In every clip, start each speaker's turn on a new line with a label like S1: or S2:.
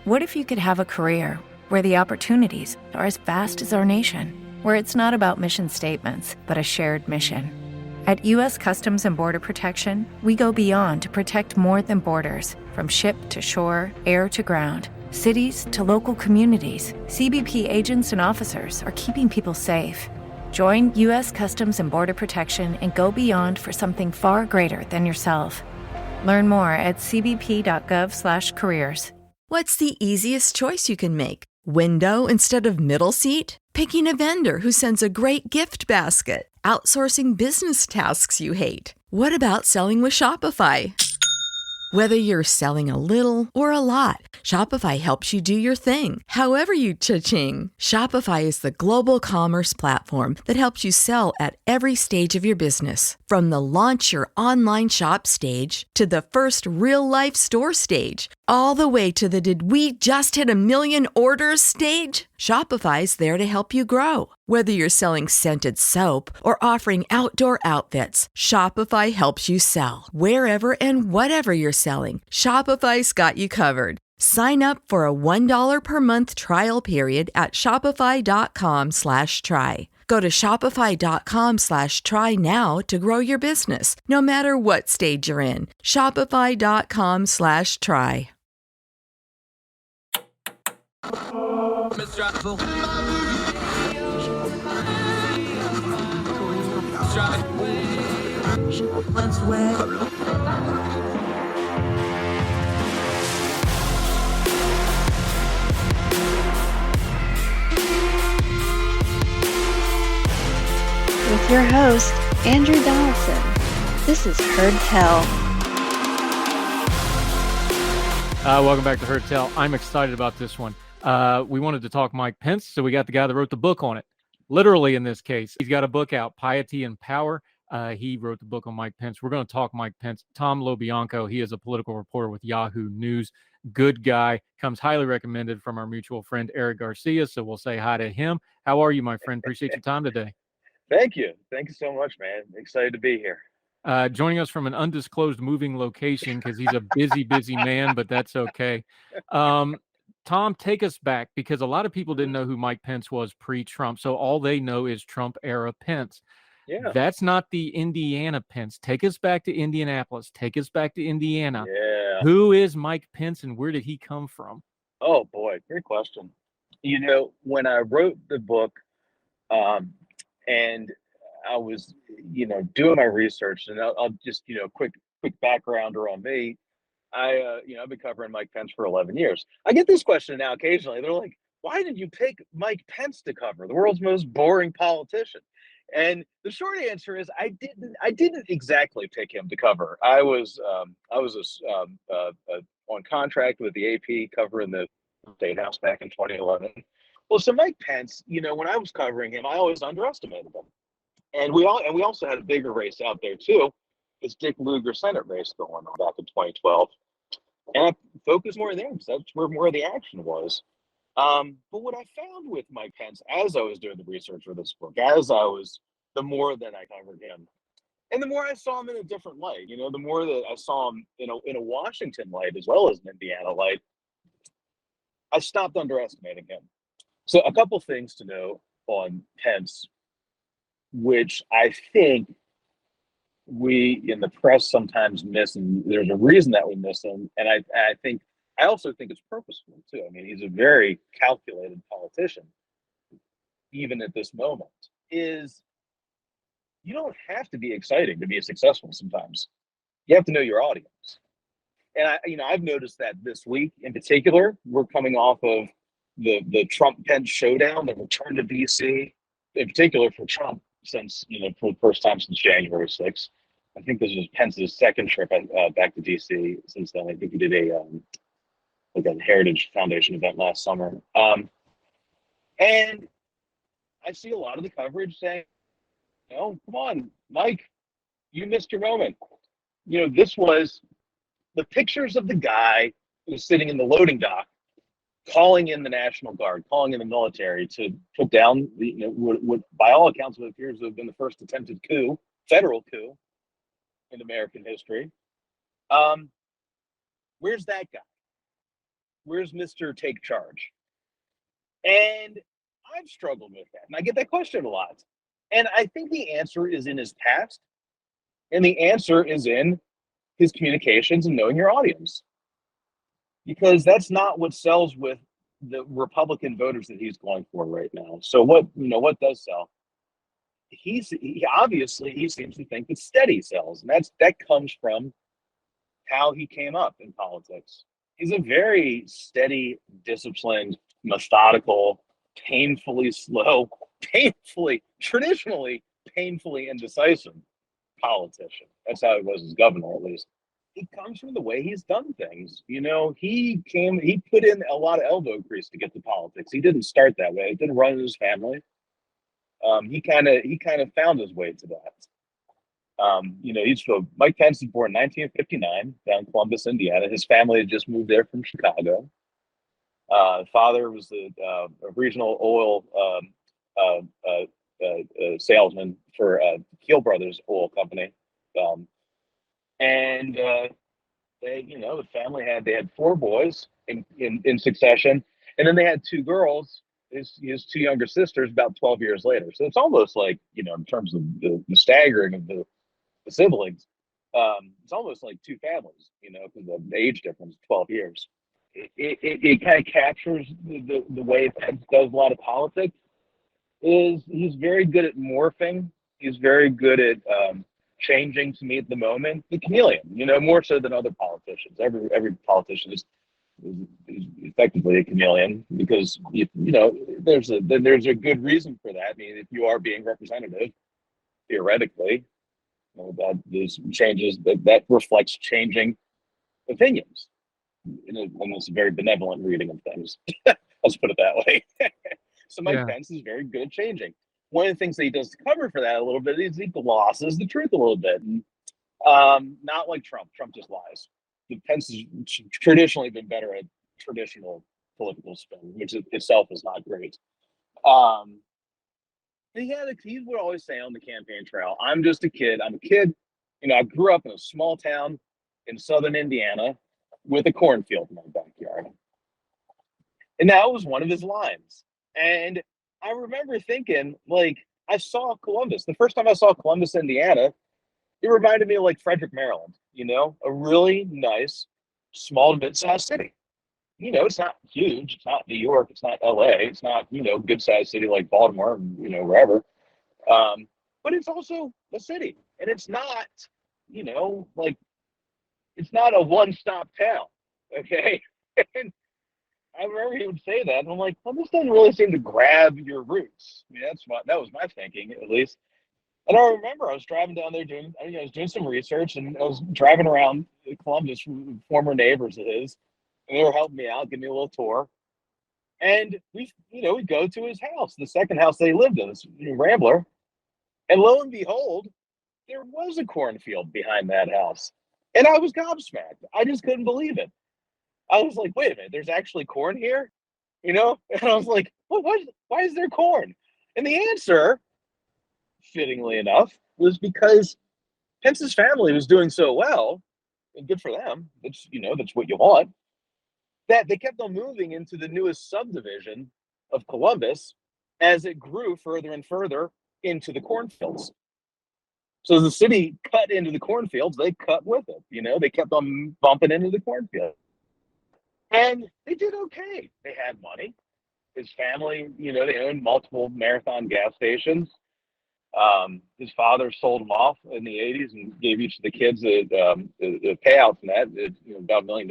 S1: What if you could have a career where the opportunities are as vast as our nation, where it's not about mission statements, but a shared mission? At U.S. Customs and Border Protection, we go beyond to protect more than borders. From ship to shore, air to ground, cities to local communities, CBP agents and officers are keeping people safe. Join U.S. Customs and Border Protection and go beyond for something far greater than yourself. Learn more at cbp.gov/careers.
S2: What's the easiest choice you can make? Window instead of middle seat? Picking a vendor who sends a great gift basket? Outsourcing business tasks you hate? What about selling with Shopify? Whether you're selling a little or a lot, Shopify helps you do your thing, however you cha-ching. Shopify is the global commerce platform that helps you sell at every stage of your business. From the launch your online shop stage to the first real-life store stage, all the way to the did we just hit a million orders stage. Shopify's there to help you grow. Whether you're selling scented soap or offering outdoor outfits, Shopify helps you sell. Wherever and whatever you're selling, Shopify's got you covered. Sign up for a $1 per month trial period at shopify.com/try. Go to shopify.com/try now to grow your business, no matter what stage you're in. Shopify.com/try.
S3: With your host, Andrew Donaldson. This is Heard Tell.
S4: Welcome back to Heard Tell. I'm excited about this one. We wanted to talk Mike Pence, so we got the guy that wrote the book on it. Literally, in this case, he's got a book out, Piety and Power. He wrote the book on Mike Pence. We're going to talk Mike Pence. Tom LoBianco, he is a political reporter with Yahoo News. Good guy. Comes highly recommended from our mutual friend, Eric Garcia. So we'll say hi to him. How are you, my friend? Appreciate your time today.
S5: Thank you. Thank you so much, man. Excited to be here.
S4: Joining us from an undisclosed moving location because he's a busy man, but that's okay. Tom, take us back because a lot of people didn't know who Mike Pence was pre-Trump. So all they know is Trump-era Pence.
S5: Yeah.
S4: That's not the Indiana Pence. Take us back to Indianapolis. Take us back to Indiana.
S5: Yeah.
S4: Who is Mike Pence and where did he come from?
S5: Oh, boy. Great question. You know, when I wrote the book, and I was, doing my research, and I'll just, quick background around me. I've been covering Mike Pence for 11 years. I get this question now occasionally. They're like, why did you pick Mike Pence to cover, the world's most boring politician? And the short answer is I didn't exactly pick him to cover. I was on contract with the AP covering the State House back in 2011. Well, so Mike Pence, when I was covering him, I always underestimated him. And we also had a bigger race out there too. This Dick Lugar Senate race going on back in 2012. And I focused more there because that's where more of the action was. But what I found with Mike Pence, as I was doing the research for this book, the more that I covered him, and the more I saw him in a different light, the more that I saw him in a Washington light as well as an Indiana light, I stopped underestimating him. So a couple things to know on Pence, which I think we in the press sometimes miss, and there's a reason that we miss him. And I also think it's purposeful too. I mean, he's a very calculated politician, even at this moment, is you don't have to be exciting to be successful sometimes. You have to know your audience. And I've noticed that this week in particular, we're coming off of the Trump-Pence showdown, the return to DC, in particular for Trump, since, for the first time since January 6th. I think this was Pence's second trip back to DC since then. I think he did a Heritage Foundation event last summer. And I see a lot of the coverage saying, come on, Mike, you missed your moment. This was the pictures of the guy who was sitting in the loading dock, calling in the National Guard, calling in the military to put down what by all accounts what appears to have been the first attempted coup, federal coup in American history. Where's that guy? Where's Mr. Take Charge? And I've struggled with that. And I get that question a lot. And I think the answer is in his past. And the answer is in his communications and knowing your audience. Because that's not what sells with the Republican voters that he's going for right now. So what does sell? He obviously he seems to think that steady sells. And that comes from how he came up in politics. He's a very steady, disciplined, methodical, painfully slow, traditionally painfully indecisive politician. That's how he was as governor, at least. It comes from the way he's done things. He put in a lot of elbow grease to get to politics. He didn't start that way. He didn't run in his family. He kind of found his way to that. Mike Pence was born in 1959 down in Columbus, Indiana. His family had just moved there from Chicago. Father was a regional oil salesman for Keel Brothers Oil Company, and the family had 4 boys in succession, and then they had 2 girls. His 2 younger sisters about 12 years later. So it's almost like in terms of the staggering of the siblings, it's almost like 2 families, because the age difference is 12 years. It kind of captures the way Pence does a lot of politics. He's very good at morphing. He's very good at changing to meet the moment. The chameleon, more so than other politicians. Every politician is effectively a chameleon because there's a good reason for that. I mean, if you are being representative, theoretically, that these changes that reflects changing opinions. It's a very benevolent reading of things. Let's put it that way. So Mike Pence is very good at changing. One of the things that he does to cover for that a little bit is he glosses the truth a little bit. Not like Trump. Trump just lies. Pence has traditionally been better at traditional political spin, which itself is not great. He would always say on the campaign trail, "I'm just a kid. I'm a kid. I grew up in a small town in southern Indiana with a cornfield in my backyard." And that was one of his lines. And I remember thinking, I saw Columbus. The first time I saw Columbus, Indiana, it reminded me of Frederick, Maryland, a really nice, small to mid-sized city. It's not huge. It's not New York. It's not LA. It's not, good-sized city like Baltimore, wherever. But it's also a city. And it's not, it's not a one-stop town. Okay. And I remember he would say that. And I'm like, well, this doesn't really seem to grab your roots. I mean, that was my thinking, at least. And I remember I was driving down there I was doing some research, and I was driving around Columbus with former neighbors of his, and they were helping me out, give me a little tour. And we go to his house, the second house they lived in, this Rambler. And lo and behold, there was a cornfield behind that house. And I was gobsmacked. I just couldn't believe it. I was like, wait a minute, there's actually corn here? And I was like, well, why is there corn? And the answer, fittingly enough, was because Pence's family was doing so well, and good for them. That's what you want. That they kept on moving into the newest subdivision of Columbus as it grew further and further into the cornfields. So as the city cut into the cornfields, they cut with it. They kept on bumping into the cornfield. And they did okay. They had money. His family, they owned multiple Marathon gas stations. His father sold them off in the 80s and gave each of the kids a payout from that, about $1 million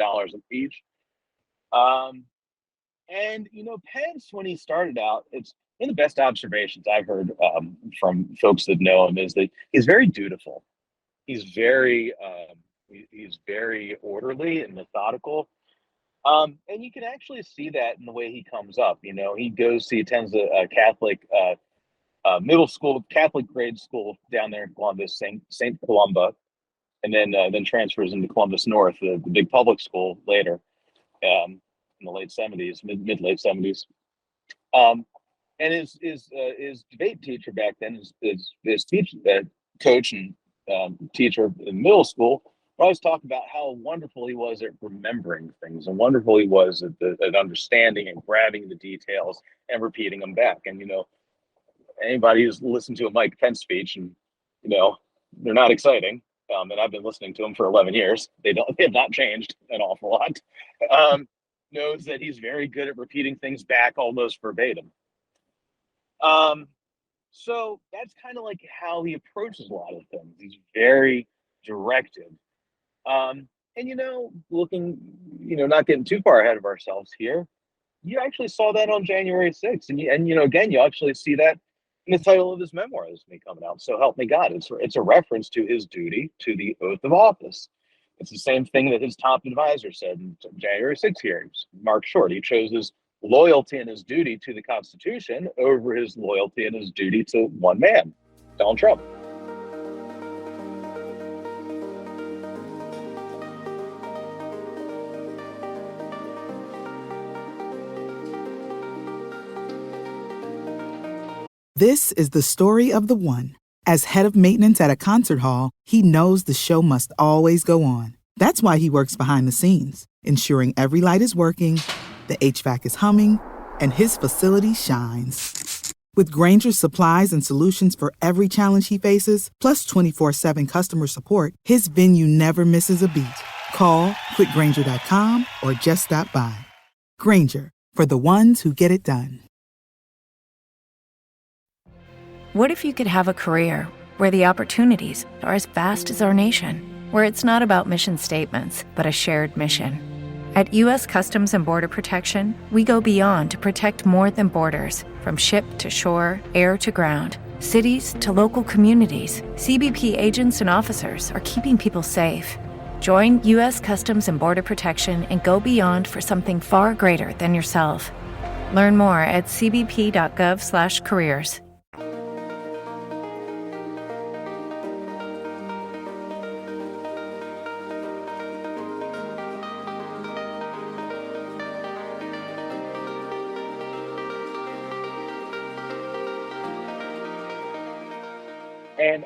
S5: each. And Pence, when he started out, it's one of the best observations I've heard from folks that know him is that he's very dutiful. He's very orderly and methodical. And you can actually see that in the way he comes up. He attends a Catholic middle school, Catholic grade school down there in Columbus, St. Columba, and then transfers into Columbus North, the big public school later, in the late 70s, mid late 70s. And his debate teacher back then, his speech coach and teacher in middle school, I always talk about how wonderful he was at remembering things and wonderful he was at understanding and grabbing the details and repeating them back. And, anybody who's listened to a Mike Pence speech and, they're not exciting. And I've been listening to them for 11 years. They have not changed an awful lot. Knows that he's very good at repeating things back almost verbatim. So that's kind of like how he approaches a lot of things. He's very directed. And looking, not getting too far ahead of ourselves here, you actually saw that on January 6th. And again, you actually see that in the title of his memoir that's been coming out. So help me God. It's a reference to his duty to the oath of office. It's the same thing that his top advisor said in January 6th hearings. Mark Short, he chose his loyalty and his duty to the Constitution over his loyalty and his duty to one man, Donald Trump.
S6: This is the story of the one. As head of maintenance at a concert hall, he knows the show must always go on. That's why he works behind the scenes, ensuring every light is working, the HVAC is humming, and his facility shines. With Grainger's supplies and solutions for every challenge he faces, plus 24/7 customer support, his venue never misses a beat. Call quickgrainger.com or just stop by. Grainger, for the ones who get it done.
S1: What if you could have a career where the opportunities are as vast as our nation, where it's not about mission statements, but a shared mission? At U.S. Customs and Border Protection, we go beyond to protect more than borders. From ship to shore, air to ground, cities to local communities, CBP agents and officers are keeping people safe. Join U.S. Customs and Border Protection and go beyond for something far greater than yourself. Learn more at cbp.gov/careers.
S5: And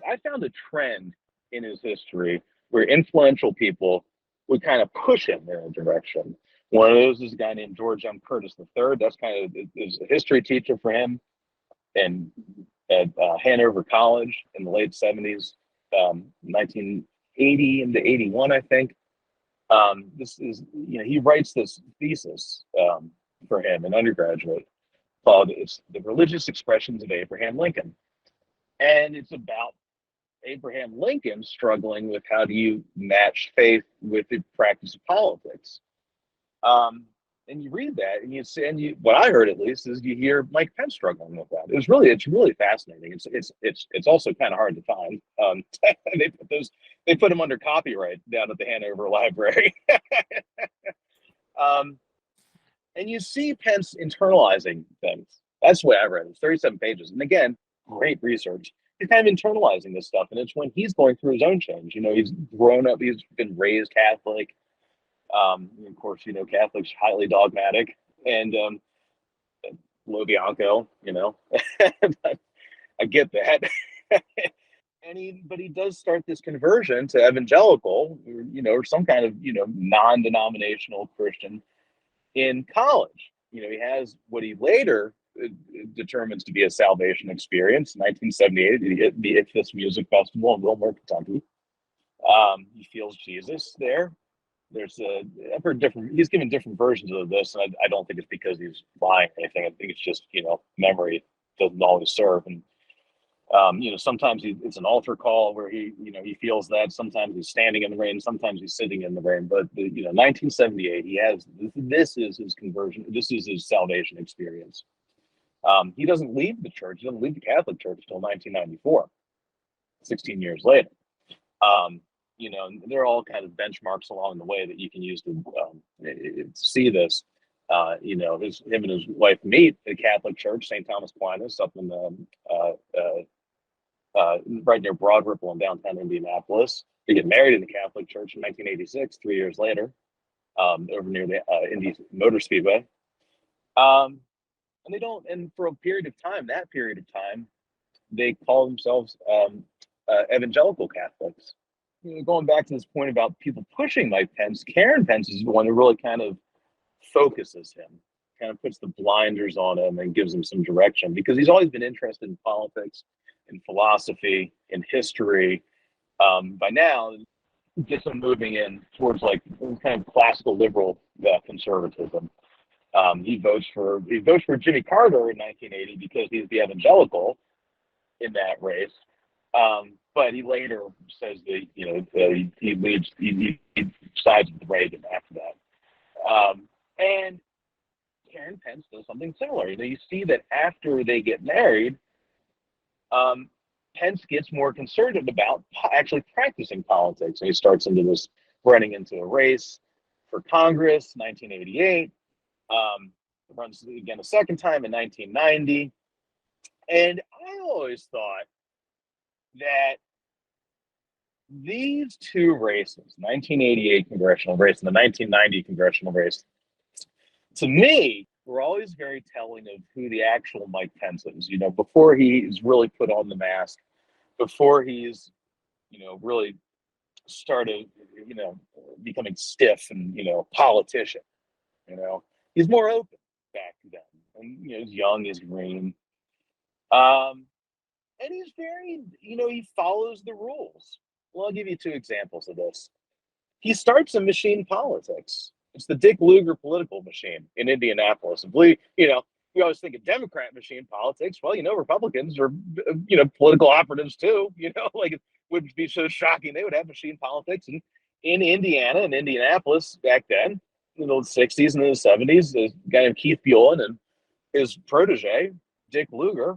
S5: I found a trend in his history where influential people would kind of push him in a direction. One of those is a guy named George M. Curtis III. That's kind of is a history teacher for him, and at Hanover College in the late 70s, 1980 into 81, I think. This is, he writes this thesis for him, an undergraduate, called "It's the Religious Expressions of Abraham Lincoln." And it's about Abraham Lincoln struggling with how do you match faith with the practice of politics. And you read that, and what I heard at least is you hear Mike Pence struggling with that. It's really fascinating. It's also kind of hard to find. They put them under copyright down at the Hanover Library. And you see Pence internalizing things. That's the way I read it. It's 37 pages, and again, great research. He's kind of internalizing this stuff, and it's when he's going through his own change. He's grown up, he's been raised Catholic. Of course, Catholics highly dogmatic, and LoBianco, I get that. But he does start this conversion to evangelical, or some kind of, non-denominational Christian in college. He has what he later determines to be a salvation experience. 1978, he hit the Ichthus Music Festival in Wilmore, Kentucky. He feels Jesus there. I've heard he's given different versions of this, and I don't think it's because he's lying or anything. I think it's just, memory doesn't always serve. And, sometimes it's an altar call where he feels that. Sometimes he's standing in the rain. Sometimes he's sitting in the rain. But, 1978, this is his conversion. This is his salvation experience. He doesn't leave the church. He doesn't leave the Catholic Church until 1994, 16 years later. They're all kind of benchmarks along the way that you can use to see this. Him and his wife meet at a Catholic church, St. Thomas Aquinas, up in right near Broad Ripple in downtown Indianapolis. They get married in the Catholic Church in 1986, 3 years later, over near the Indy Motor Speedway. And for that period of time, they call themselves evangelical Catholics. going back to this point about people pushing Mike Pence, Karen Pence is the one who really kind of focuses him, kind of puts the blinders on him and gives him some direction, because he's always been interested in politics, in philosophy, in history. By now, gets him moving in towards like kind of classical liberal conservatism. He votes for Jimmy Carter in 1980 because he's the evangelical in that race. But he later says that he sides with Reagan after that. And Karen Pence does something similar. You see that after they get married, Pence gets more concerned about actually practicing politics, and he starts into this running into a race for Congress, 1988. Runs again a second time in 1990. And I always thought that these two races, 1988 congressional race and the 1990 congressional race, to me, were always very telling of who the actual Mike Pence is. Before he's really put on the mask, before he's, really started, becoming stiff and, politician, he's more open back then. And, he's young, he's green. And he's very, he follows the rules. Well, I'll give you two examples of this. He starts a machine politics. It's the Dick Lugar political machine in Indianapolis. And we always think of Democrat machine politics. Well, Republicans are, political operatives too. Like it wouldn't be so shocking they would have machine politics. And in Indiana and Indianapolis back then, in the 60s and the 70s, a guy named Keith Buellin and his protege, Dick Lugar,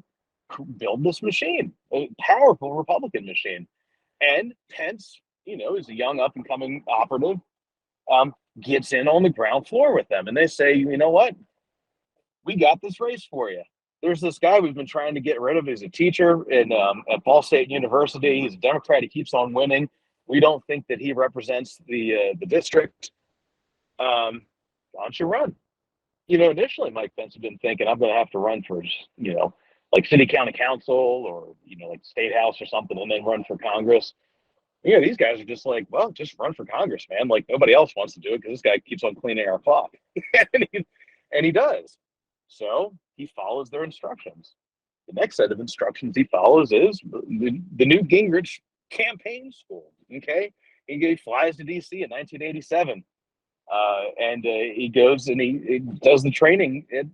S5: build this machine, a powerful Republican machine. And Pence, is a young up and coming operative, gets in on the ground floor with them. And they say, you know what? We got this race for you. There's this guy we've been trying to get rid of. He's a teacher at Ball State University. He's a Democrat. He keeps on winning. We don't think that he represents the district. Why don't you run? Initially Mike Pence had been thinking, I'm going to have to run for, like city county council or, like state house or something, and then run for Congress. These guys are just like, well, just run for Congress, man. Like nobody else wants to do it because this guy keeps on cleaning our clock. and he does. So he follows their instructions. The next set of instructions he follows is the Newt Gingrich campaign school. Okay. He flies to DC in 1987. And he goes and he does the training at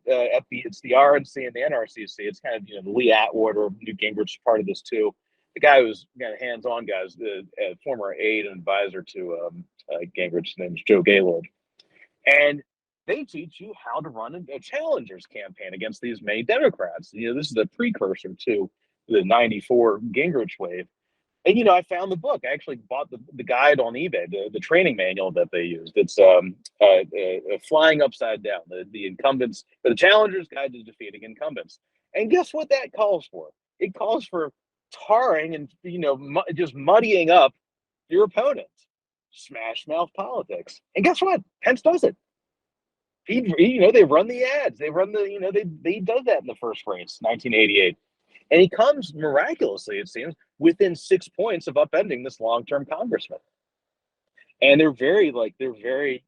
S5: it's the RNC and the NRCC. It's kind of, the Lee Atwater, Newt Gingrich part of this too. The guy who's kind of hands-on guys, the former aide and advisor to Gingrich's name is Joe Gaylord. And they teach you how to run a challenger's campaign against these many Democrats. This is a precursor to the 94 Gingrich wave. And, I found the book. I actually bought the guide on eBay, the training manual that they used. It's Flying Upside Down, the incumbents, the challenger's guide to defeating incumbents. And guess what that calls for? It calls for tarring and, just muddying up your opponent. Smash mouth politics. And guess what? Pence does it. They run the ads. They run they does that in the first race, 1988. And he comes miraculously, it seems, within 6 points of upending this long-term congressman. And they're very,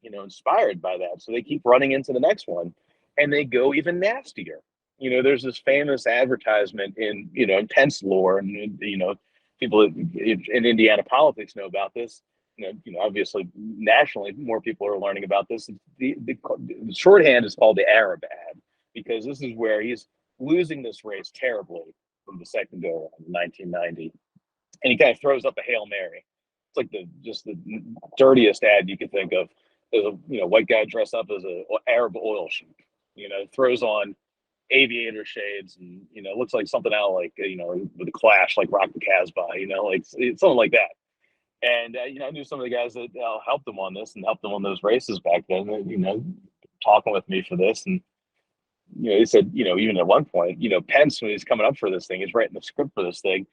S5: inspired by that. So they keep running into the next one, and they go even nastier. There's this famous advertisement in Pence lore, and people in Indiana politics know about this. Obviously nationally, more people are learning about this. The shorthand is called the Arab ad, because this is where he's losing this race terribly from the second go around in 1990, and he kind of throws up a Hail Mary. It's like the dirtiest ad you could think of. There's a white guy dressed up as a Arab oil sheik. Throws on aviator shades and looks like something out like with a Clash, like Rock the Casbah. Like something like that. And I knew some of the guys that helped him on this and helped him on those races back then. Talking with me for this, and he said, even at one point, Pence, when he's coming up for this thing, he's writing the script for this thing.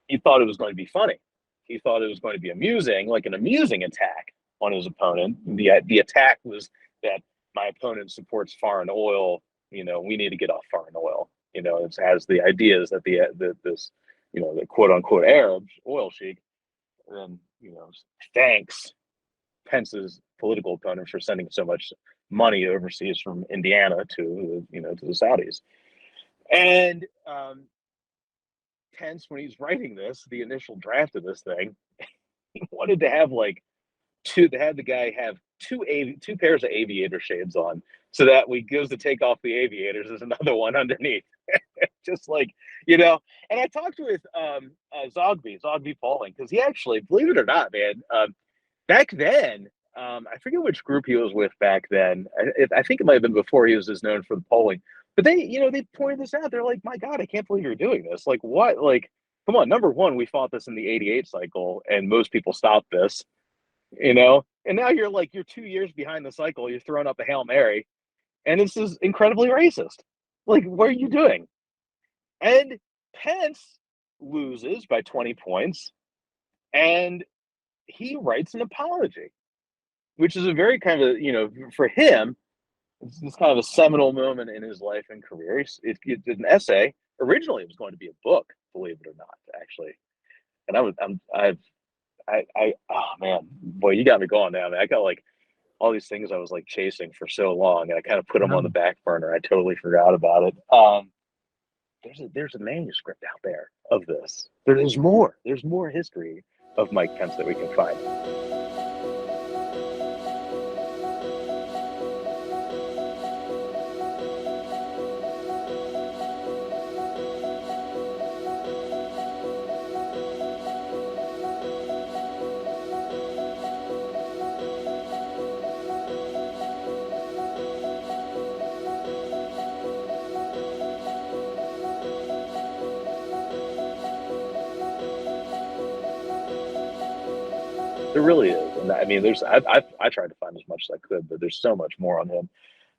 S5: He thought it was going to be funny. He thought it was going to be amusing, like an amusing attack on his opponent. The attack was that my opponent supports foreign oil. We need to get off foreign oil. It has the ideas that the quote unquote Arab oil sheik thanks Pence's political opponent for sending so much money overseas from Indiana to to the Saudis. And Pence, when he's writing the initial draft of this thing, he wanted to have the guy have two pairs of aviator shades on, so that when he goes to take off the aviators, there's another one underneath. Just and I talked with Zogby Pauling, because he actually, believe it or not, man, back then, I forget which group he was with back then. I think it might have been before he was as known for the polling. But they pointed this out. They're like, my God, I can't believe you're doing this. Like, what? Like, come on. Number one, we fought this in the '88 cycle, and most people stopped this, And now you're 2 years behind the cycle. You're throwing up a Hail Mary, and this is incredibly racist. Like, what are you doing? And Pence loses by 20 points, and he writes an apology, which is a very kind of, for him, it's kind of a seminal moment in his life and career. It's an essay. Originally, it was going to be a book, believe it or not, actually. And oh man, boy, you got me going now, man. I got all these things I was chasing for so long, and I kind of put them on the back burner. I totally forgot about it. There's a manuscript out there of this. There's more. There's more history of Mike Pence that we can find. There really is, and I mean, I tried to find as much as I could, but there's so much more on him,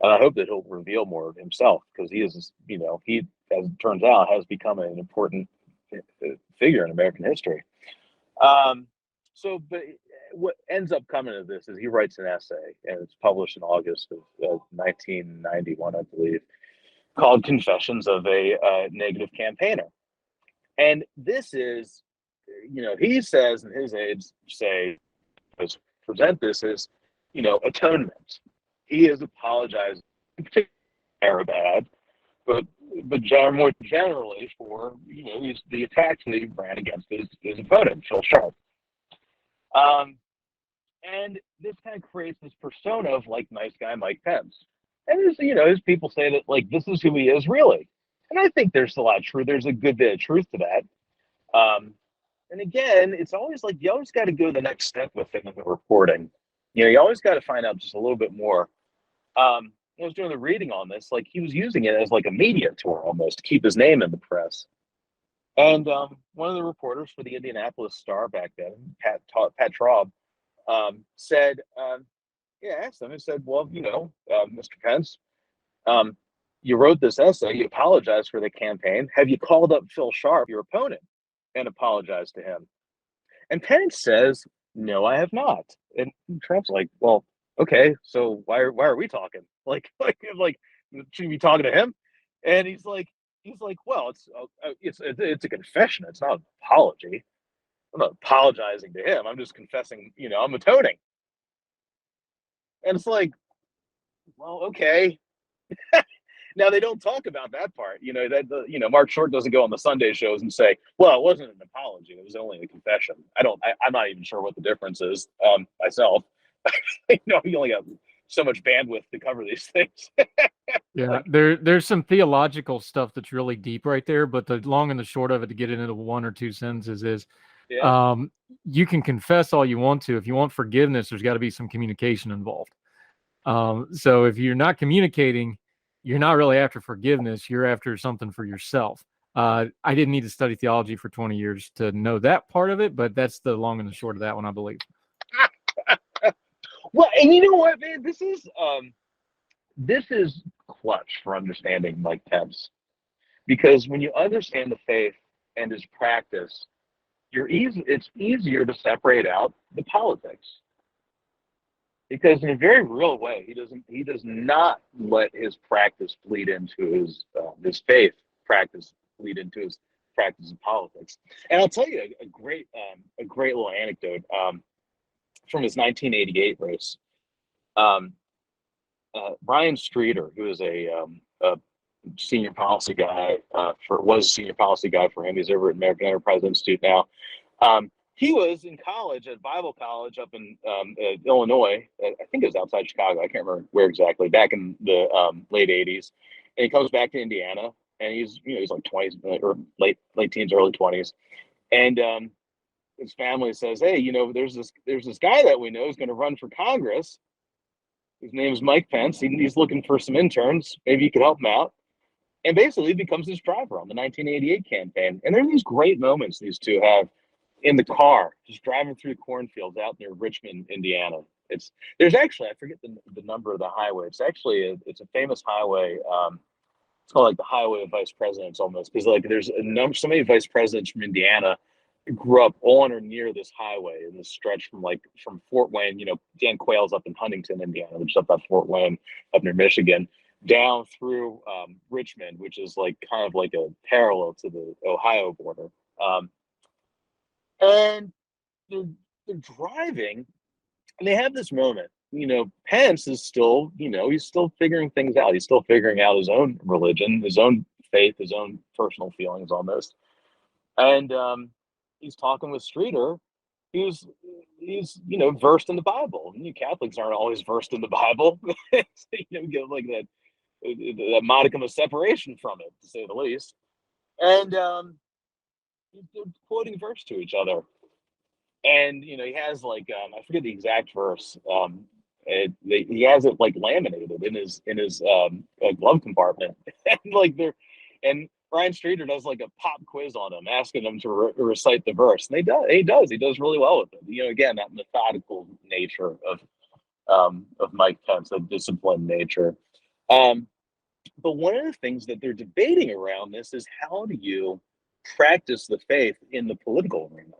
S5: and I hope that he'll reveal more of himself, because he is, he, as it turns out, has become an important figure in American history. But what ends up coming of this is he writes an essay, and it's published in August of 1991, I believe, called "Confessions of a Negative Campaigner," and this is, he says, and his aides present this as, atonement. He has apologized, particularly Arab ad, but more generally for the attacks that he ran against his opponent, Phil Sharp. And this kind of creates this persona of nice guy Mike Pence. And his people say that this is who he is really. And I think there's a lot of truth. There's a good bit of truth to that. And again, it's always you always got to go the next step with him in the reporting. You always got to find out just a little bit more. I was doing the reading on this, he was using it as a media tour almost to keep his name in the press. And one of the reporters for the Indianapolis Star back then, Pat Traub, said, asked him, he said, well, Mr. Pence, you wrote this essay, you apologized for the campaign. Have you called up Phil Sharp, your opponent, and apologized to him? And Pence says, no, I have not. And Trump's like, well, okay, so why are we talking? Should you be talking to him? And he's like, well, it's a confession. It's not an apology. I'm not apologizing to him. I'm just confessing, I'm atoning. And it's like, well, okay. Now they don't talk about that part, Mark Short doesn't go on the Sunday shows and say, well, it wasn't an apology, it was only a confession. I'm not even sure what the difference is, myself. You only got so much bandwidth to cover these things.
S4: Yeah, there's some theological stuff that's really deep right there, but the long and the short of it, to get it into one or two sentences, is you can confess all you want to. If you want forgiveness, there's got to be some communication involved. So if you're not communicating, you're not really after forgiveness. You're after something for yourself. I didn't need to study theology for 20 years to know that part of it, but that's the long and the short of that one, I believe.
S5: Well, and you know what, man? This is clutch for understanding Mike Pence, because when you understand the faith and his practice, it's easier to separate out the politics. Because in a very real way, he does not let his practice bleed into his faith practice bleed into his practice of politics. And I'll tell you a great little anecdote from his 1988 race. Brian Streeter, who is a senior policy guy was a senior policy guy for him. He's over at American Enterprise Institute now. He was in college at Bible College up in Illinois. I think it was outside Chicago. I can't remember where exactly. Back in the late '80s, and he comes back to Indiana, and he's like 20s or late teens, early 20s, and his family says, "Hey, there's this guy that we know is going to run for Congress. His name is Mike Pence. He's looking for some interns. Maybe you could help him out." And basically becomes his driver on the 1988 campaign. And there are these great moments these two have in the car, just driving through cornfields out near Richmond, Indiana. There's actually, I forget the number of the highway. It's actually it's a famous highway. It's called like the Highway of Vice Presidents almost, because like there's so many vice presidents from Indiana grew up on or near this highway in this stretch from Fort Wayne. Dan Quayle's up in Huntington, Indiana, which is up at Fort Wayne, up near Michigan, down through Richmond, which is like kind of like a parallel to the Ohio border. And they're driving, and they have this moment. Pence is still, he's still figuring things out. He's still figuring out his own religion, his own faith, his own personal feelings almost. And he's talking with Streeter. He's versed in the Bible. And you Catholics aren't always versed in the Bible. You get like that modicum of separation from it, to say the least. And they're quoting verse to each other. And, he has like, I forget the exact verse. He has it like laminated in his glove compartment. And Brian Streeter does like a pop quiz on him, asking him to recite the verse. And he does really well with it. Again, that methodical nature of Mike Pence, that disciplined nature. But one of the things that they're debating around this is, how do you practice the faith in the political arena?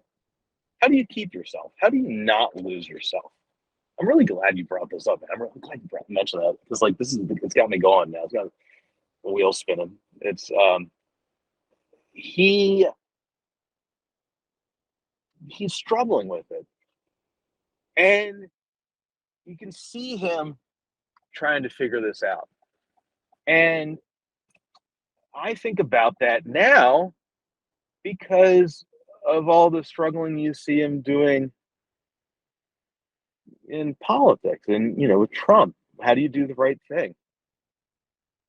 S5: How do you keep yourself? How do you not lose yourself? I'm really glad you brought this up. I'm really glad you mentioned that, because like it's got me going now. It's got the wheels spinning. It's he's struggling with it, and you can see him trying to figure this out. And I think about that now because of all the struggling you see him doing in politics, and with Trump. How do you do the right thing?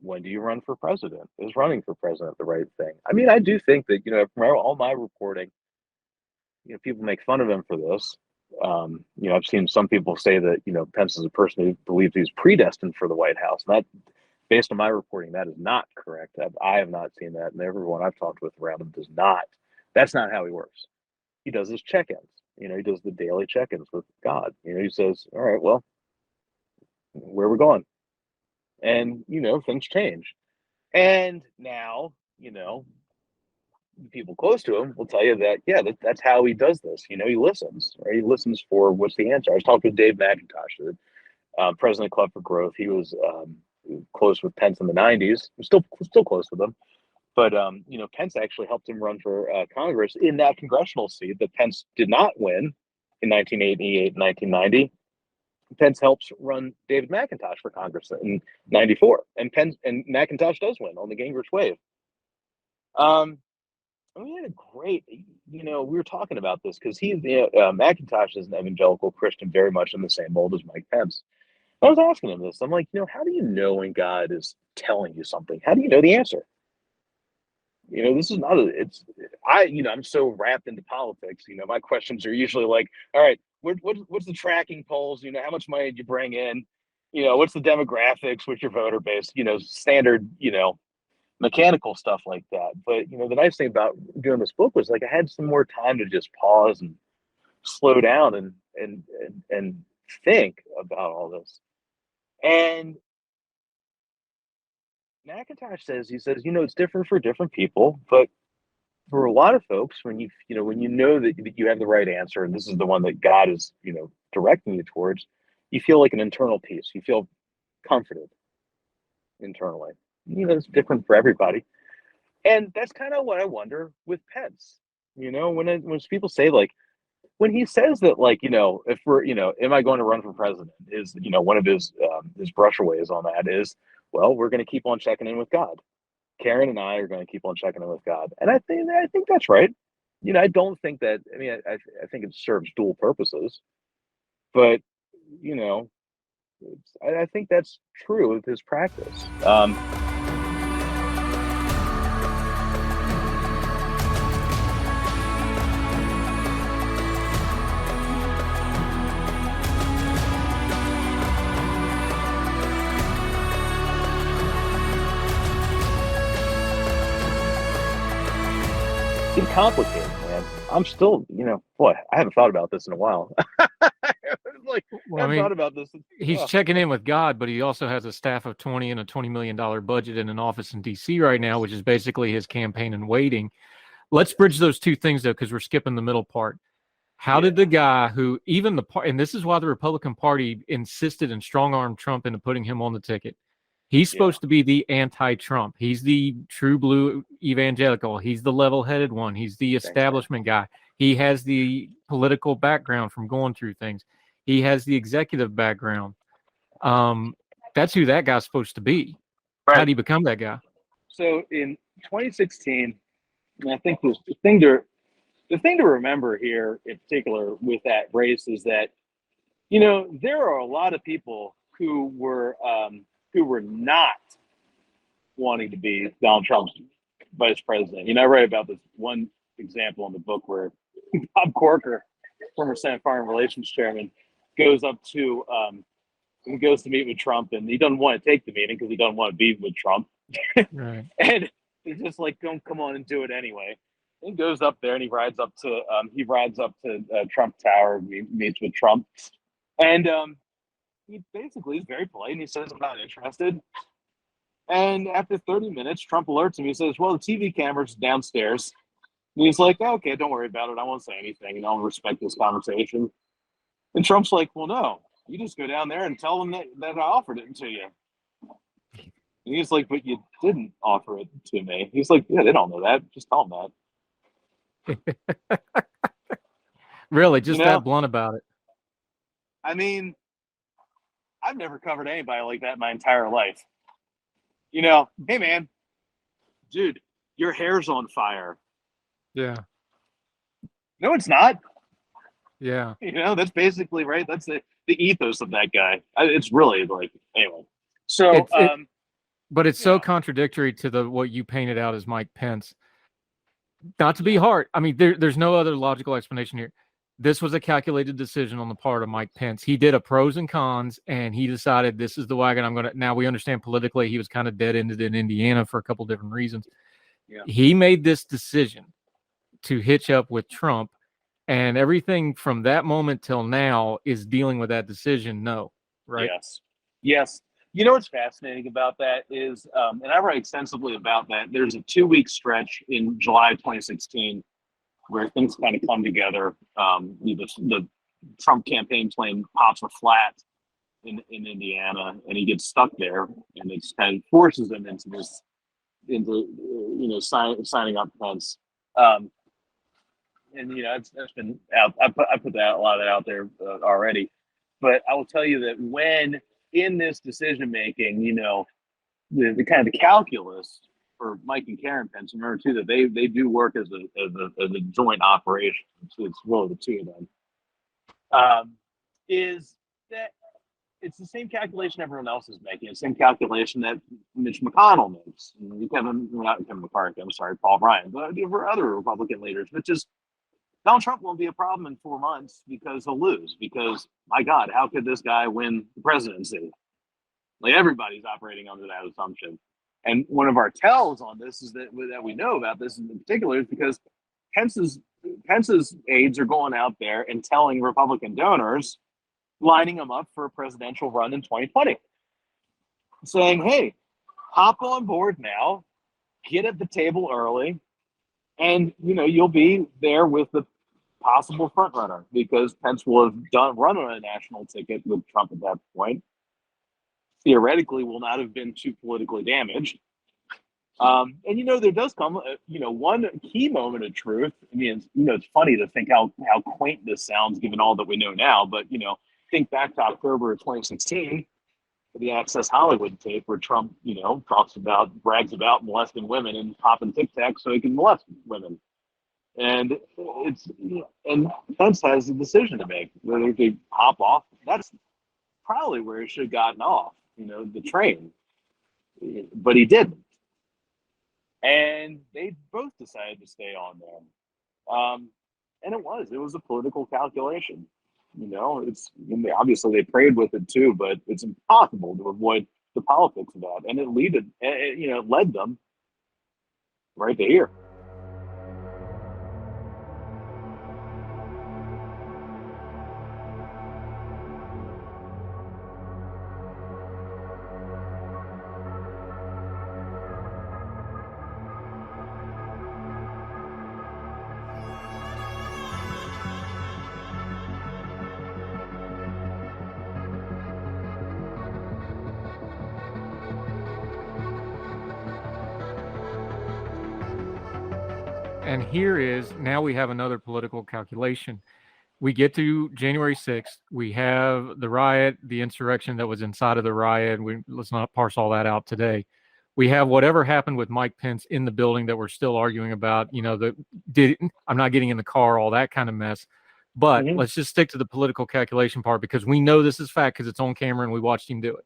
S5: When do you run for president? Is running for president the right thing? I mean, I do think that, from all my reporting, people make fun of him for this. I've seen some people say that, Pence is a person who believes he's predestined for the White House. And that, based on my reporting, that is not correct. I have not seen that, and everyone I've talked with around him does not. That's not how he works. He does his check-ins. He does the daily check-ins with God. He says, all right, well, where are we going? And, things change. And now, people close to him will tell you that, yeah, that's how he does this. He listens, right? He listens for what's the answer. I was talking with Dave McIntosh, the president of Club for Growth. He was close with Pence in the 90s. I'm still close with him. But, Pence actually helped him run for Congress in that congressional seat that Pence did not win in 1988 and 1990. Pence helps run David McIntosh for Congress in 94. And McIntosh does win on the Gingrich wave. And we had a great, we were talking about this because McIntosh is an evangelical Christian, very much in the same mold as Mike Pence. I was asking him this. I'm like, how do you know when God is telling you something? How do you know the answer? This is not I'm so wrapped into politics. My questions are usually like, all right, what's the tracking polls? How much money did you bring in? What's the demographics? What's your voter base? Standard, mechanical stuff like that. But, the nice thing about doing this book was like, I had some more time to just pause and slow down and think about all this. And McIntosh says, it's different for different people, but for a lot of folks, when you know that you have the right answer, and this is the one that God is, directing you towards, you feel like an internal peace. You feel comforted internally. It's different for everybody. And that's kind of what I wonder with Pence. When people say, like, when he says that, like, if we're, am I going to run for president? Is, one of his brushaways on that is, well, we're going to keep on checking in with God. Karen and I are going to keep on checking in with God, and I think that's right. I don't think that. I mean, I think it serves dual purposes, but you know, I think that's true with his practice. It's complicated, man. I'm still, boy, I haven't thought about this in a while. Like,
S4: Well,
S5: I
S4: I
S5: haven't
S4: mean,
S5: thought about this.
S4: he's checking in with God, but he also has a staff of 20 and a $20 million budget in an office in DC right now, which is basically his campaign in waiting. Let's bridge those two things, though, because we're skipping the middle part. How did the guy who even and this is why the Republican Party insisted and strong-armed Trump into putting him on the ticket. He's supposed to be the anti-Trump. He's the true blue evangelical. He's the level-headed one. He's the establishment guy. He has the political background from going through things. He has the executive background. That's who that guy's supposed to be.
S5: Right.
S4: How did he become that guy?
S5: So in 2016, and I think the thing to remember here in particular with that race is that, there are a lot of people who were not wanting to be Donald Trump's vice president. I write about this one example in the book where Bob Corker, former Senate Foreign Relations chairman, goes to meet with Trump, and he doesn't want to take the meeting because he doesn't want to be with Trump.
S4: Right.
S5: And they're just like, "Don't come on and do it anyway." He goes up there and he rides up to Trump Tower, meets with Trump, and he basically is very polite and he says, "I'm not interested." And after 30 minutes, Trump alerts him. He says, "Well, the TV camera's downstairs." And he's like, "Oh, okay, don't worry about it. I won't say anything. I'll respect this conversation." And Trump's like, "Well, no, you just go down there and tell them that I offered it to you." And he's like, "But you didn't offer it to me." He's like, "Yeah, they don't know that. Just tell them that."
S4: Really, just that blunt about it.
S5: I mean, I've never covered anybody like that in my entire life. Hey, man, dude, your hair's on fire.
S4: Yeah.
S5: No, it's not.
S4: Yeah.
S5: That's basically right. That's the ethos of that guy. It's really like, anyway. So,
S4: but it's so contradictory to what you painted out as Mike Pence. Not to be hard. I mean, there's no other logical explanation here. This was a calculated decision on the part of Mike Pence. He did a pros and cons, and he decided this is the wagon I'm going to. Now we understand politically he was kind of dead-ended in Indiana for a couple different reasons. Yeah. He made this decision to hitch up with Trump, and everything from that moment till now is dealing with that decision. No, right?
S5: Yes. What's fascinating about that is, and I write extensively about that. There's a 2-week stretch in July 2016 where things kind of come together. The Trump campaign plane pops a flat in Indiana, and he gets stuck there, and it kind of forces him into signing up Pence. And it's been out. I put a lot of that out there already, but I will tell you that when in this decision making, the kind of the calculus for Mike and Karen Pence, remember too that they do work as a joint operation. So it's really the two of them. Is that it's the same calculation everyone else is making. It's the same calculation that Mitch McConnell makes. Not Kevin McCarthy. I'm sorry, Paul Ryan, but for other Republican leaders, which is Donald Trump won't be a problem in 4 months because he'll lose. Because my God, how could this guy win the presidency? Like, everybody's operating under that assumption. And one of our tells on this is that we know about this in particular is because Pence's aides are going out there and telling Republican donors, lining them up for a presidential run in 2020, saying, "Hey, hop on board now, get at the table early, and you'll be there with the possible front runner because Pence will have run on a national ticket with Trump at that point. Theoretically, will not have been too politically damaged. And there does come, one key moment of truth. I mean, it's funny to think how quaint this sounds given all that we know now. But think back to October of 2016, the Access Hollywood tape where Trump, brags about molesting women and popping Tic Tacs so he can molest women. And and Pence has a decision to make whether they hop off. That's probably where he should have gotten off, the train, but he didn't. And they both decided to stay on there. And it was a political calculation. Obviously they prayed with it too, but it's impossible to avoid the politics of that. And it led them right to here.
S4: And now we have another political calculation. We get to January 6th. We have the riot, the insurrection that was inside of the riot. Let's not parse all that out today. We have whatever happened with Mike Pence in the building that we're still arguing about, I'm not getting in the car, all that kind of mess. But let's just stick to the political calculation part because we know this is fact because it's on camera and we watched him do it.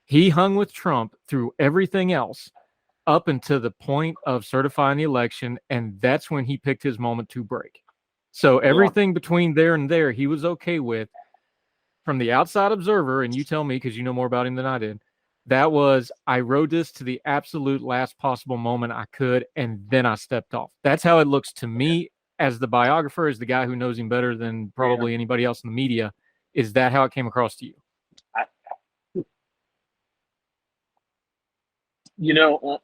S4: He hung with Trump through everything else up until the point of certifying the election, and that's when he picked his moment to break. So everything between there and there, he was okay with. From the outside observer, and you tell me because you know more about him than I did, that was, I rode this to the absolute last possible moment I could, and then I stepped off. That's how it looks to me as the biographer, as the guy who knows him better than probably anybody else in the media. Is that how it came across to you?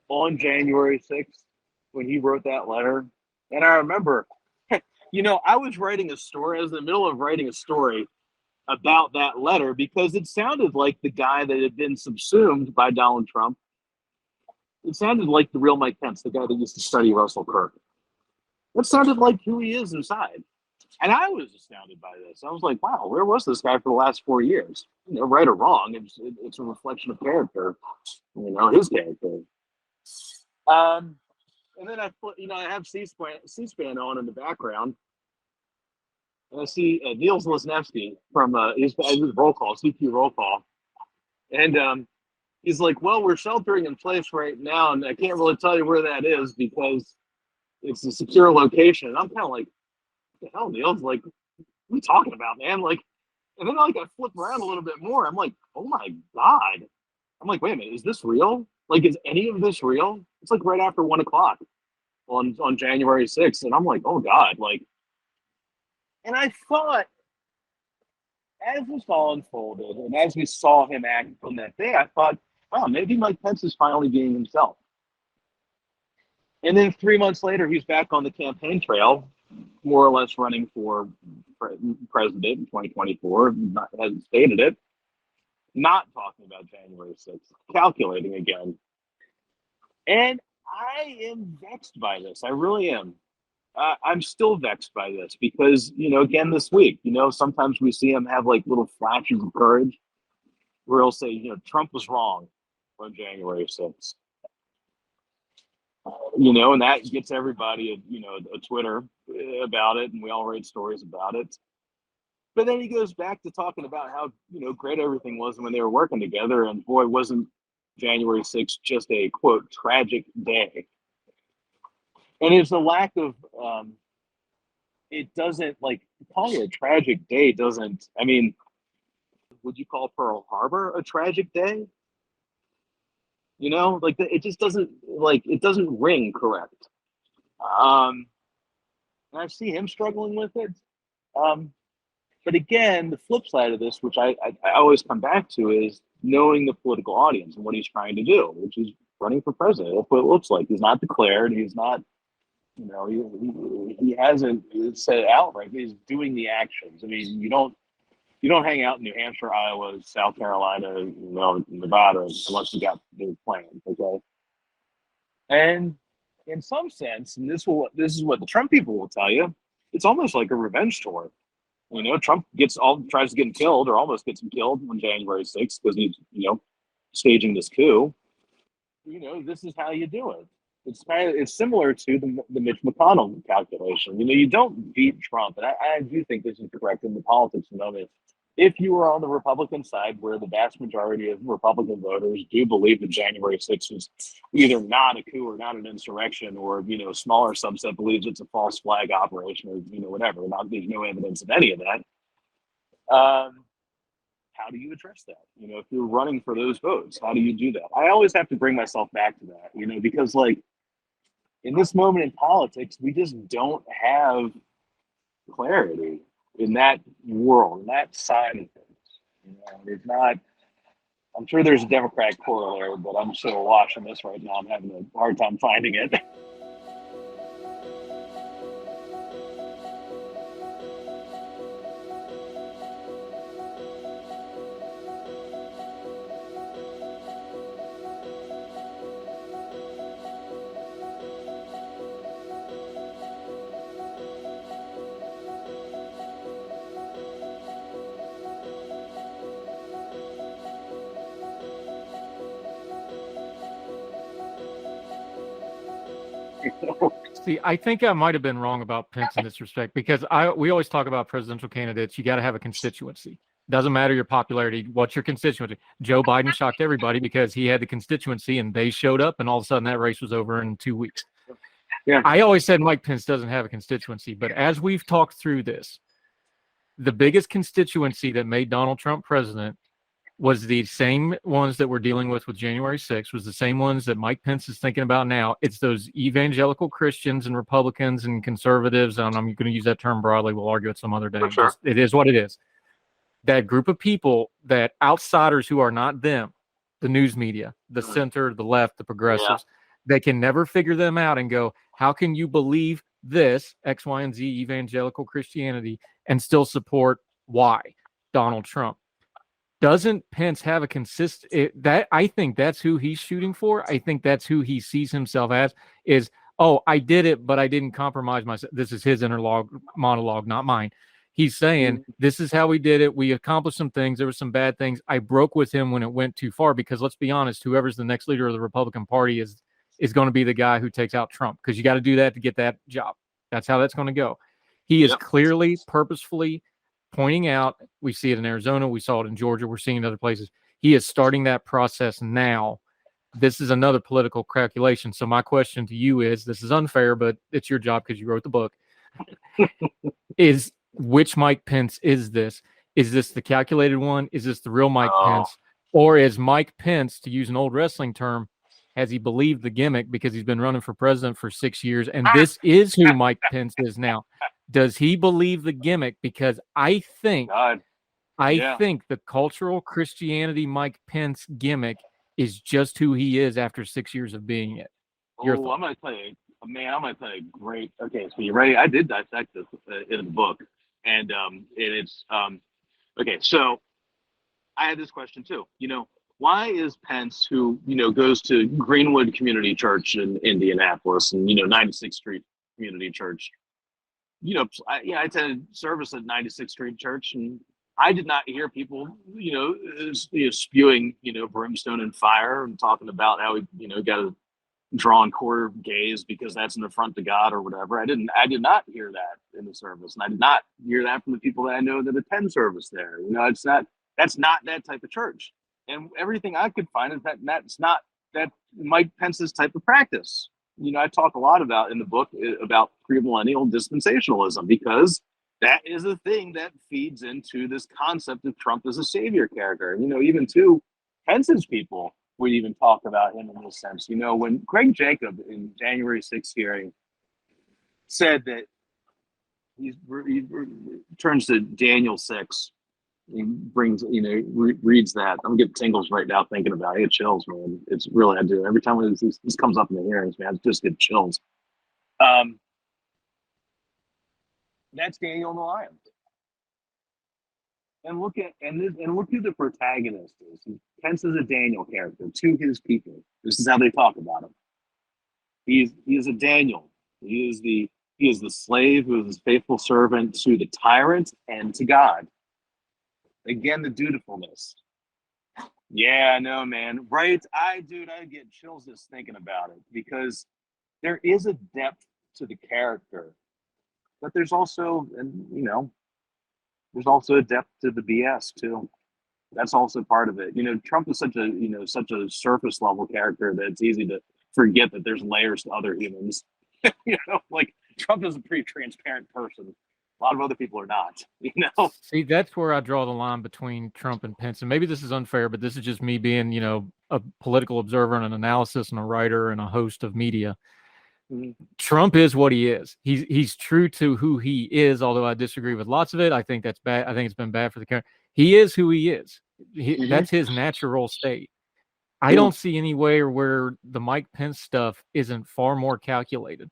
S5: On January 6th, when he wrote that letter, and I remember, I was writing a story. I was in the middle of writing a story about that letter because it sounded like the guy that had been subsumed by Donald Trump. It sounded like the real Mike Pence, the guy that used to study Russell Kirk. It sounded like who he is inside. And I was astounded by this. I was like, wow, where was this guy for the last 4 years? Right or wrong, it's a reflection of character, his character. And then I have C-SPAN on in the background. And I see Niels Lesnevsky from his roll call, CQ roll call. And he's like, well, we're sheltering in place right now, and I can't really tell you where that is because it's a secure location. And I'm kind of like, what the hell, Niels? Like, what are you talking about, man? Like, and then I flip around a little bit more. I'm like, oh my God. I'm like, wait a minute, is this real? Like, is any of this real? It's like right after 1 o'clock on January 6th. And I'm like, oh God, like, and I thought, as this all unfolded and as we saw him act on that day, I thought, wow, maybe Mike Pence is finally being himself. And then 3 months later, he's back on the campaign trail, more or less running for president in 2024, hasn't stated it, not talking about January 6th, calculating again. And I am vexed by this. I really am. I'm still vexed by this because, again, this week, sometimes we see him have like little flashes of courage where he'll say, Trump was wrong on January 6th. And that gets everybody, a Twitter about it, and we all write stories about it. But then he goes back to talking about how, great everything was when they were working together. And boy, wasn't January 6th just a, quote, tragic day. And it's a lack of, it doesn't, like, calling it a tragic day doesn't, I mean, would you call Pearl Harbor a tragic day? It just doesn't, it doesn't ring correct. And I see him struggling with it. But again, the flip side of this, which I always come back to, is knowing the political audience and what he's trying to do, which is running for president. That's what it looks like. He's not declared. He's not, he hasn't said it outright. He's doing the actions. I mean, you don't hang out in New Hampshire, Iowa, South Carolina, Nevada, unless you got big plans. Okay. And in some sense, and this is what the Trump people will tell you, it's almost like a revenge tour. Trump tries to get him killed or almost gets him killed on January 6th because he's, staging this coup. This is how you do it. It's similar to the Mitch McConnell calculation. You don't beat Trump, and I do think this is correct in the politics moment. If you were on the Republican side, where the vast majority of Republican voters do believe that January 6th was either not a coup or not an insurrection, or a smaller subset believes it's a false flag operation, or whatever. There's no evidence of any of that. How do you address that? If you're running for those votes, how do you do that? I always have to bring myself back to that, because in this moment in politics, we just don't have clarity in that world, in that side of things. It's not. I'm sure there's a Democratic corollary, but I'm so awash in this right now. I'm having a hard time finding it.
S4: See, I think I might have been wrong about Pence in this respect, because we always talk about presidential candidates. You got to have a constituency. Doesn't matter your popularity. What's your constituency? Joe Biden shocked everybody because he had the constituency and they showed up, and all of a sudden that race was over in 2 weeks.
S5: Yeah.
S4: I always said Mike Pence doesn't have a constituency, but as we've talked through this, the biggest constituency that made Donald Trump president was the same ones that we're dealing with January 6th, was the same ones that Mike Pence is thinking about now. It's those evangelical Christians and Republicans and conservatives, and I'm going to use that term broadly. We'll argue it some other day.
S5: Sure.
S4: It is what it is. That group of people, that outsiders who are not them, the news media, the center, the left, the progressives, they can never figure them out and go, how can you believe this, X, Y, and Z evangelical Christianity, and still support Y, Donald Trump? Doesn't Pence have a I think that's who he's shooting for. I think that's who he sees himself as, is, oh, I did it, but I didn't compromise myself. This is his monologue, not mine. He's saying, this is how we did it. We accomplished some things. There were some bad things. I broke with him when it went too far, because let's be honest, whoever's the next leader of the Republican Party is going to be the guy who takes out Trump, because you got to do that to get that job. That's how that's going to go. He is clearly, purposefully pointing out, we see it in Arizona, we saw it in Georgia, we're seeing it in other places. He is starting that process now. This is another political calculation. So my question to you is, this is unfair, but it's your job because you wrote the book, is which Mike Pence is this? Is this the calculated one? Is this the real Mike Pence? Or is Mike Pence, to use an old wrestling term, has he believed the gimmick because he's been running for president for 6 years, and this is who Mike Pence is now? Does he believe the gimmick? Because I think the cultural Christianity Mike Pence gimmick is just who he is after 6 years of being it.
S5: I'm going to tell you a great. Okay, so you ready? I did dissect this in the book, and it's okay. So I had this question too. Why is Pence, who goes to Greenwood Community Church in Indianapolis and 96th Street Community Church? I attended service at 96th Street Church, and I did not hear people, spewing, brimstone and fire and talking about how he, got a drawn quarter gaze because that's an affront to God or whatever. I did not hear that in the service, and I did not hear that from the people that I know that attend service there. That's not that type of church. And everything I could find is that's not that Mike Pence's type of practice. I talk a lot about in the book about premillennial dispensationalism, because that is a thing that feeds into this concept of Trump as a savior character. Even too, Pence's people would even talk about him in this sense. When Craig Jacob in January 6th hearing said that he turns to Daniel 6, he brings, reads that. I'm getting tingles right now thinking about it. I get chills, man. It's really, I do. Every time this comes up in the hearings, man, I just get chills. That's Daniel and the Lion. And look who the protagonist is. Pence is a Daniel character to his people. This is how they talk about him. He is a Daniel. He is the slave who is a faithful servant to the tyrant and to God. Again, the dutifulness. Yeah, I know, man. Right? I get chills just thinking about it because there is a depth to the character, but there's also, and there's also a depth to the BS too. That's also part of it. Trump is such a surface level character that it's easy to forget that there's layers to other humans. Like Trump is a pretty transparent person. A lot of other people are not.
S4: See, that's where I draw the line between Trump and Pence. And maybe this is unfair, but this is just me being, a political observer and an analysis and a writer and a host of media.
S5: Mm-hmm.
S4: Trump is what he is. He's true to who he is, although I disagree with lots of it. I think that's bad. I think it's been bad for the country. He is who he is. That's his natural state. I don't see anywhere where the Mike Pence stuff isn't far more calculated.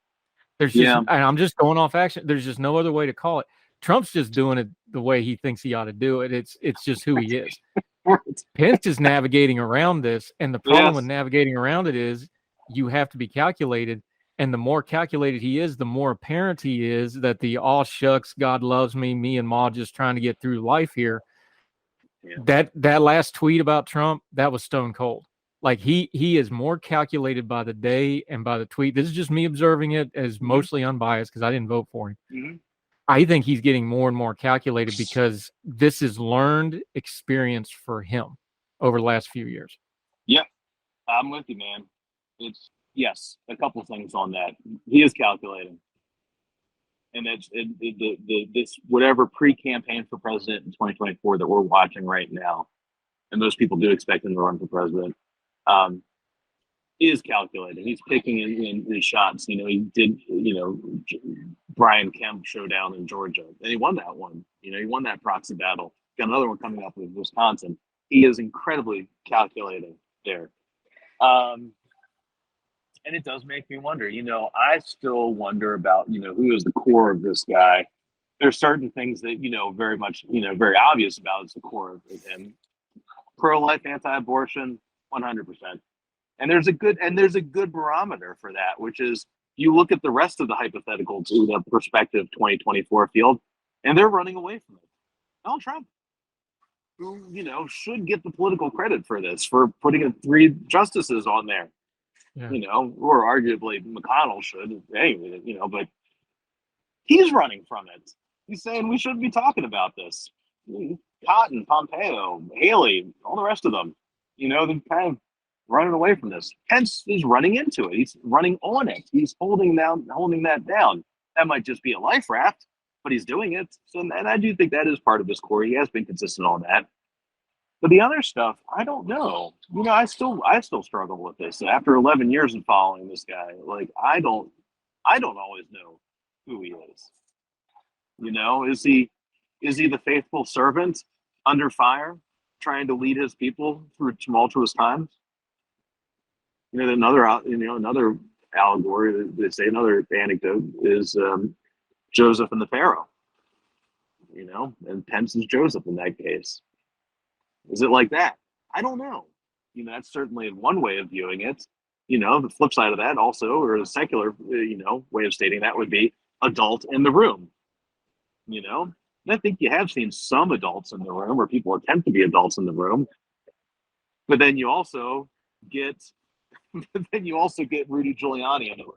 S4: There's just, and I'm just going off action. There's just no other way to call it. Trump's just doing it the way he thinks he ought to do it. It's just who he is. Pence is navigating around this, and the problem with navigating around it is you have to be calculated. And the more calculated he is, the more apparent he is that the all shucks, God loves me and Ma just trying to get through life here. Yeah. That last tweet about Trump, that was stone cold. Like he is more calculated by the day and by the tweet. This is just me observing it as mostly unbiased because I didn't vote for him. Mm-hmm. I think he's getting more and more calculated because this is learned experience for him over the last few years.
S5: Yeah, I'm with you, man. Yes, a couple things on that. He is calculating. And that's this whatever pre-campaign for president in 2024 that we're watching right now, and most people do expect him to run for president, is calculating. He's picking in his shots. He did, Brian Kemp showdown in Georgia, and he won that one. He won that proxy battle. Got another one coming up with Wisconsin. He is incredibly calculating there. And it does make me wonder, I still wonder about, who is the core of this guy. There's certain things that, very much, very obvious about is the core of him. Pro-life, anti-abortion, 100%. And there's a good barometer for that, which is you look at the rest of the hypothetical to the prospective 2024 field, and they're running away from it. Donald Trump, who, should get the political credit for this, for putting 3 justices on there. Yeah. Or arguably McConnell should, anyway, but he's running from it. He's saying we shouldn't be talking about this. Cotton, Pompeo, Haley, all the rest of them, they're kind of running away from this. Pence is running into it. He's running on it. He's holding that down. That might just be a life raft, but he's doing it. So, and I do think that is part of his core. He has been consistent on that. But the other stuff, I don't know. I still struggle with this. After 11 years of following this guy, like I don't always know who he is. Is he the faithful servant under fire, trying to lead his people through tumultuous times? Another allegory, they say, another anecdote is Joseph and the Pharaoh. And Pence is Joseph in that case. Is it like that? I don't know. That's certainly one way of viewing it. The flip side of that also, or a secular, way of stating that would be adult in the room. And I think you have seen some adults in the room, or people attempt to be adults in the room. But then you also get Rudy Giuliani in the room.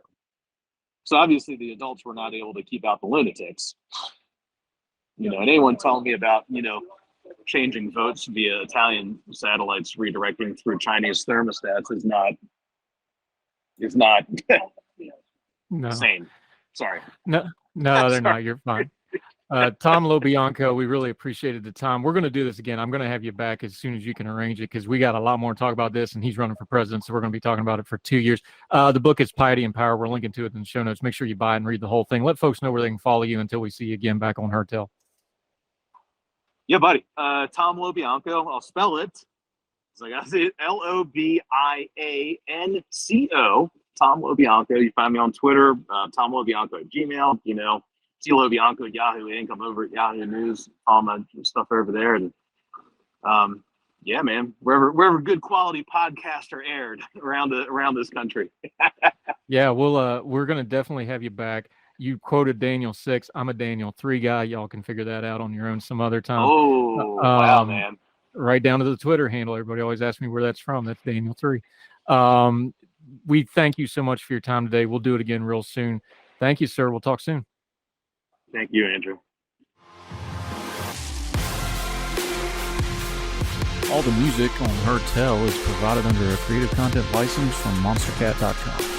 S5: So obviously the adults were not able to keep out the lunatics. And anyone telling me about, changing votes via Italian satellites redirecting through Chinese thermostats is not
S4: no.
S5: Sane. Sorry.
S4: No, they're not. You're fine. Tom LoBianco, we really appreciated the time. We're going to do this again. I'm going to have you back as soon as you can arrange it because we got a lot more to talk about this, and he's running for president, so we're going to be talking about it for 2 years. The book is Piety and Power. We're linking to it in the show notes. Make sure you buy it and read the whole thing. Let folks know where they can follow you until we see you again back on Heard Tell.
S5: Yeah, buddy. Tom LoBianco. I'll spell it. So I got to say it. LoBianco. Tom LoBianco. You find me on Twitter. Tom LoBianco at Gmail. See LoBianco at Yahoo Inc. I'm over at Yahoo News. All my stuff over there. And yeah, man. Wherever good quality podcasts are aired around this country.
S4: Yeah, we're gonna definitely have you back. You quoted Daniel 6. I'm a Daniel 3 guy. Y'all can figure that out on your own some other time.
S5: Oh, wow, man.
S4: Right down to the Twitter handle. Everybody always asks me where that's from. That's Daniel 3. Um, we thank you so much for your time today. We'll do it again real soon. Thank you, sir. We'll talk soon.
S5: Thank you, Andrew.
S7: All the music on Her Tell is provided under a Creative Content license from monstercat.com.